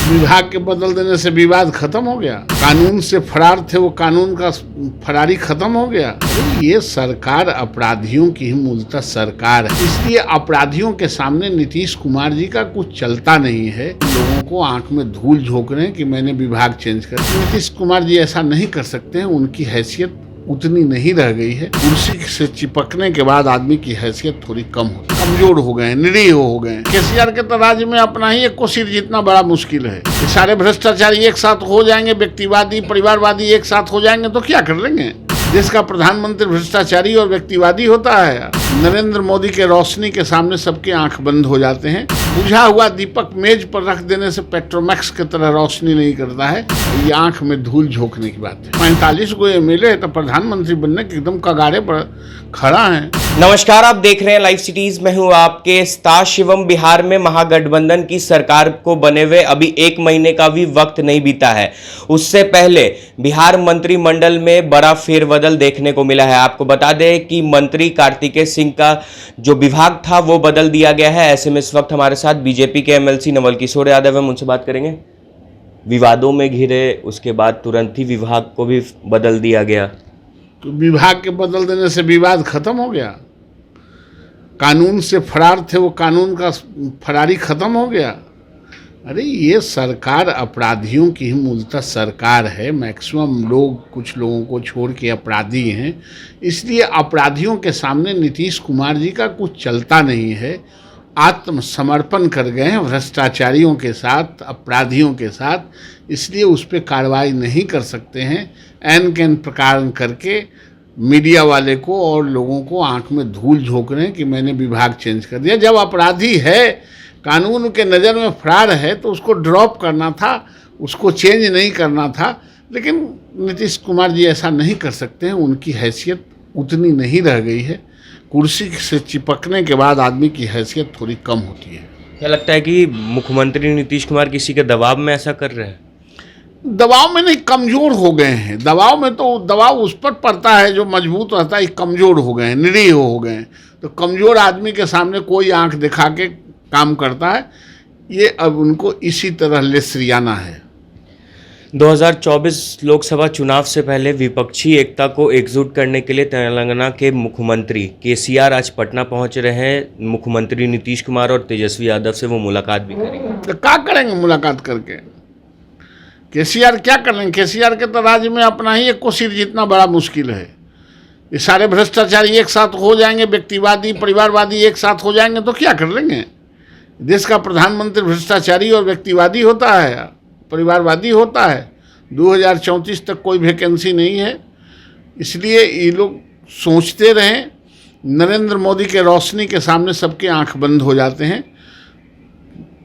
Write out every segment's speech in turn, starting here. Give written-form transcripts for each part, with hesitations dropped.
विभाग के बदल देने से विवाद खत्म हो गया। कानून से फरार थे वो कानून का फरारी खत्म हो गया। ये सरकार अपराधियों की ही मूलतः सरकार है, इसलिए अपराधियों के सामने नीतीश कुमार जी का कुछ चलता नहीं है। लोगों को आंख में धूल झोंक रहे हैं कि मैंने विभाग चेंज कर। नीतीश कुमार जी ऐसा नहीं कर सकते हैं, उनकी हैसियत उतनी नहीं रह गई है। कुर्सी से चिपकने के बाद आदमी की हैसियत थोड़ी कम हो, कमजोर हो गए, निरीह हो गए। केसीआर के तो राज्य में अपना ही एक को सिर जीतना बड़ा मुश्किल है। ये सारे भ्रष्टाचारी एक साथ हो जाएंगे, व्यक्तिवादी परिवारवादी एक साथ हो जाएंगे तो क्या कर लेंगे। देश का प्रधानमंत्री भ्रष्टाचारी और व्यक्तिवादी होता है। नरेंद्र मोदी के रोशनी के सामने सबके आंख बंद हो जाते हैं। बुझा हुआ दीपक मेज पर रख देने से पेट्रोमैक्स की तरह रोशनी नहीं करता है। ये आंख में धूल झोंकने की बात है। 45 को एमएलए तो प्रधानमंत्री बनने के एकदम कगारे पर खड़ा है। नमस्कार, आप देख रहे हैं लाइव सिटीज। मैं हूं आपके स्टार शिवम। बिहार में महागठबंधन की सरकार को बने हुए अभी 1 महीने का भी वक्त नहीं बीता है। उससे पहले बिहार मंत्रिमंडल में बड़ा फेरबदल देखने को मिला है। आपको बता दें कि मंत्री कार्तिकेय सिंह का जो विभाग था वो बदल दिया गया है। ऐसे में इस वक्त हमारे साथ बीजेपी के एमएलसी नवल किशोर यादव हैं, उनसे बात करेंगे। विवादों में घिरे, उसके बाद तुरंत ही विभाग को भी बदल दिया गया। तो विभाग के बदल देने से विवाद खत्म हो गया। कानून से फरार थे वो कानून का फरारी खत्म हो गया। अरे ये सरकार अपराधियों की ही मूलतः सरकार है। मैक्सिमम लोग, कुछ लोगों को छोड़ के अपराधी हैं, इसलिए अपराधियों के सामने नीतीश कुमार जी का कुछ चलता नहीं है। आत्मसमर्पण कर गए हैं भ्रष्टाचारियों के साथ, अपराधियों के साथ, इसलिए उस पर कार्रवाई नहीं कर सकते हैं। एन कैन प्रकार करके मीडिया वाले को और लोगों को आंख में धूल झोंक रहे हैं कि मैंने विभाग चेंज कर दिया। जब अपराधी है, कानून के नज़र में फरार है, तो उसको ड्रॉप करना था, उसको चेंज नहीं करना था। लेकिन नीतीश कुमार जी ऐसा नहीं कर सकते हैं, उनकी हैसियत उतनी नहीं रह गई है। कुर्सी से चिपकने के बाद आदमी की हैसियत थोड़ी कम होती है। क्या लगता है कि मुख्यमंत्री नीतीश कुमार किसी के दबाव में ऐसा कर रहे हैं? दबाव में नहीं, कमज़ोर हो गए हैं। दबाव में तो दबाव उस पर पड़ता है जो मजबूत रहता है। कमज़ोर हो गए हैं, निरीह हो गए हैं। तो कमज़ोर आदमी के सामने कोई आंख दिखा के काम करता है। ये अब उनको इसी तरह लेसरियाना है। 2024 लोकसभा चुनाव से पहले विपक्षी एकता को एकजुट करने के लिए तेलंगाना के मुख्यमंत्री केसीआर आज पटना पहुंच रहे हैं। मुख्यमंत्री नीतीश कुमार और तेजस्वी यादव से वो मुलाकात भी करेंगे। तो क्या करेंगे मुलाकात करके? केसीआर क्या कर लेंगे? केसीआर के तो राज्य में अपना ही एक को सिर जीतना बड़ा मुश्किल है। ये सारे भ्रष्टाचारी एक साथ हो जाएंगे, व्यक्तिवादी परिवारवादी एक साथ हो जाएंगे तो क्या कर लेंगे। देश का प्रधानमंत्री भ्रष्टाचारी और व्यक्तिवादी होता है, परिवारवादी होता है। 2034 तक कोई वैकेंसी नहीं है, इसलिए ये लोग सोचते रहें। नरेंद्र मोदी के रोशनी के सामने सबके आंख बंद हो जाते हैं।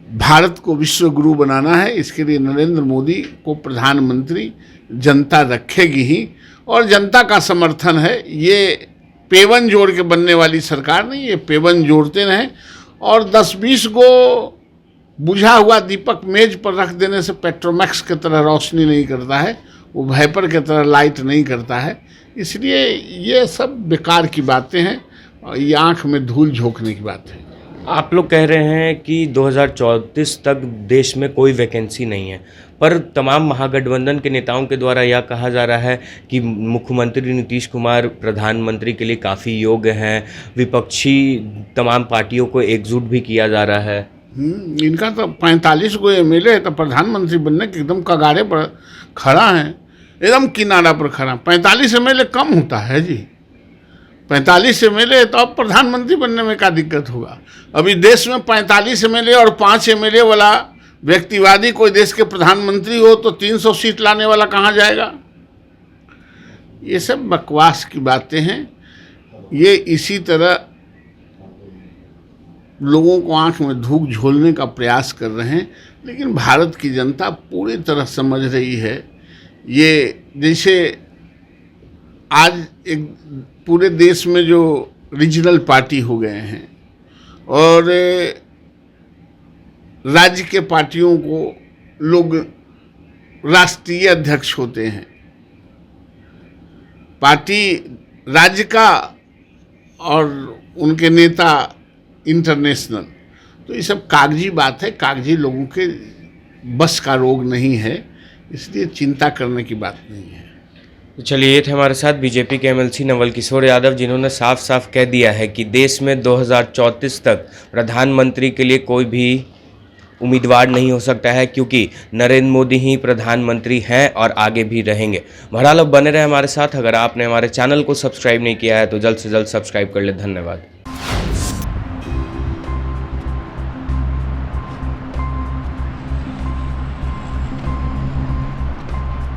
भारत को विश्व गुरु बनाना है, इसके लिए नरेंद्र मोदी को प्रधानमंत्री जनता रखेगी ही, और जनता का समर्थन है। ये पेवन जोड़ के बनने वाली सरकार नहीं, ये पेवन जोड़ते रहें। और 10-20 को बुझा हुआ दीपक मेज पर रख देने से पेट्रोमैक्स की तरह रोशनी नहीं करता है, वो वाइपर की तरह लाइट नहीं करता है। इसलिए ये सब बेकार की बातें हैं और ये आंख में धूल झोंकने की बात है। आप लोग कह रहे हैं कि 2034 तक देश में कोई वैकेंसी नहीं है, पर तमाम महागठबंधन के नेताओं के द्वारा यह कहा जा रहा है कि मुख्यमंत्री नीतीश कुमार प्रधानमंत्री के लिए काफ़ी योग्य हैं। विपक्षी तमाम पार्टियों को एकजुट भी किया जा रहा है। इनका तो 45 को एमएलए है तो प्रधानमंत्री बनने के एकदम कगारे पर खड़ा है, एकदम किनारा पर खड़ा। 45 एमएलए कम होता है जी। 45 एमएलए तो अब प्रधानमंत्री बनने में क्या दिक्कत होगा। अभी देश में 45 एमएलए और 5 एमएलए वाला व्यक्तिवादी कोई देश के प्रधानमंत्री हो तो 300 सीट लाने वाला कहाँ जाएगा। ये सब बकवास की बातें हैं। ये इसी तरह लोगों को आंख में धूल झोलने का प्रयास कर रहे हैं, लेकिन भारत की जनता पूरी तरह समझ रही है। ये जैसे आज एक पूरे देश में जो रीजनल पार्टी हो गए हैं और राज्य के पार्टियों को लोग राष्ट्रीय अध्यक्ष होते हैं, पार्टी राज्य का और उनके नेता इंटरनेशनल। तो ये सब कागजी बात है, कागजी लोगों के बस का रोग नहीं है, इसलिए चिंता करने की बात नहीं है। तो चलिए, ये थे हमारे साथ बीजेपी के एमएलसी नवल किशोर यादव, जिन्होंने साफ साफ कह दिया है कि देश में 2034 तक प्रधानमंत्री के लिए कोई भी उम्मीदवार नहीं हो सकता है, क्योंकि नरेंद्र मोदी ही प्रधानमंत्री हैं और आगे भी रहेंगे। बहरहाल अब बने रहे हमारे साथ। अगर आपने हमारे चैनल को सब्सक्राइब नहीं किया है तो जल्द से जल्द सब्सक्राइब कर ले। धन्यवाद।